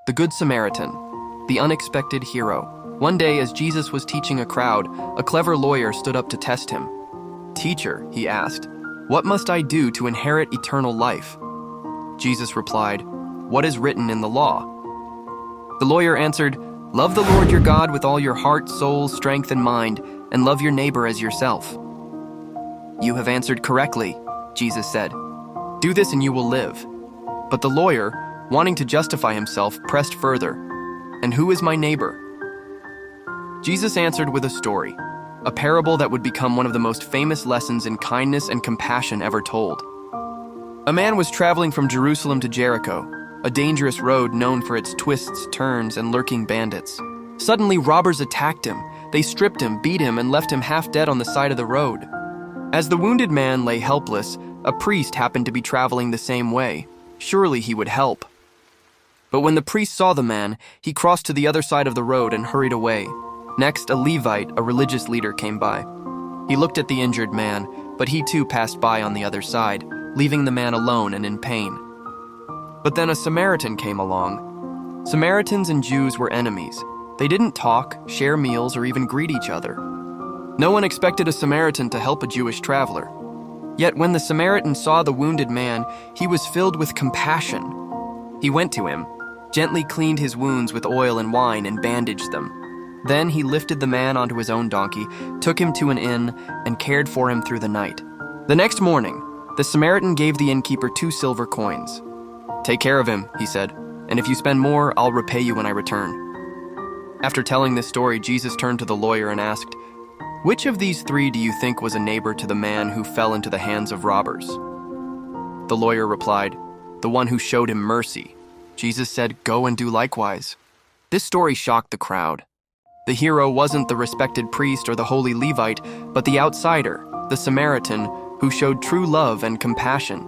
The Good Samaritan, the unexpected hero. One day, as Jesus was teaching a crowd, a clever lawyer stood up to test him. "Teacher," he asked, "what must I do to inherit eternal life?" Jesus replied, "What is written in the law?" The lawyer answered, "Love the Lord your God with all your heart, soul, strength, and mind, and love your neighbor as yourself." "You have answered correctly," Jesus said. "Do this and you will live." But the lawyer, wanting to justify himself, pressed further, "And who is my neighbor?" Jesus answered with a story, a parable that would become one of the most famous lessons in kindness and compassion ever told. A man was traveling from Jerusalem to Jericho, a dangerous road known for its twists, turns, and lurking bandits. Suddenly, robbers attacked him. They stripped him, beat him, and left him half dead on the side of the road. As the wounded man lay helpless, a priest happened to be traveling the same way. Surely he would help. But when the priest saw the man, he crossed to the other side of the road and hurried away. Next, a Levite, a religious leader, came by. He looked at the injured man, but he too passed by on the other side, leaving the man alone and in pain. But then a Samaritan came along. Samaritans and Jews were enemies. They didn't talk, share meals, or even greet each other. No one expected a Samaritan to help a Jewish traveler. Yet when the Samaritan saw the wounded man, he was filled with compassion. He went to him, gently cleaned his wounds with oil and wine, and bandaged them. Then he lifted the man onto his own donkey, took him to an inn, and cared for him through the night. The next morning, the Samaritan gave the innkeeper 2 silver coins. "Take care of him," he said, "and if you spend more, I'll repay you when I return." After telling this story, Jesus turned to the lawyer and asked, "Which of these 3 do you think was a neighbor to the man who fell into the hands of robbers?" The lawyer replied, "The one who showed him mercy." Jesus said, "Go and do likewise." This story shocked the crowd. The hero wasn't the respected priest or the holy Levite, but the outsider, the Samaritan, who showed true love and compassion.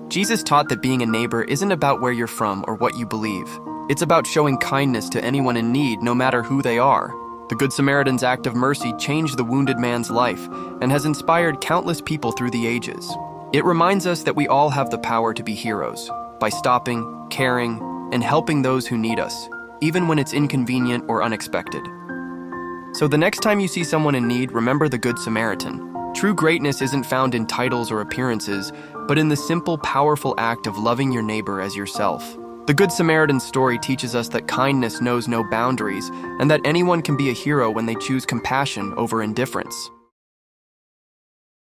Jesus taught that being a neighbor isn't about where you're from or what you believe. It's about showing kindness to anyone in need, no matter who they are. The Good Samaritan's act of mercy changed the wounded man's life and has inspired countless people through the ages. It reminds us that we all have the power to be heroes by stopping, caring, and helping those who need us, even when it's inconvenient or unexpected. So the next time you see someone in need, remember the Good Samaritan. True greatness isn't found in titles or appearances, but in the simple, powerful act of loving your neighbor as yourself. The Good Samaritan story teaches us that kindness knows no boundaries and that anyone can be a hero when they choose compassion over indifference.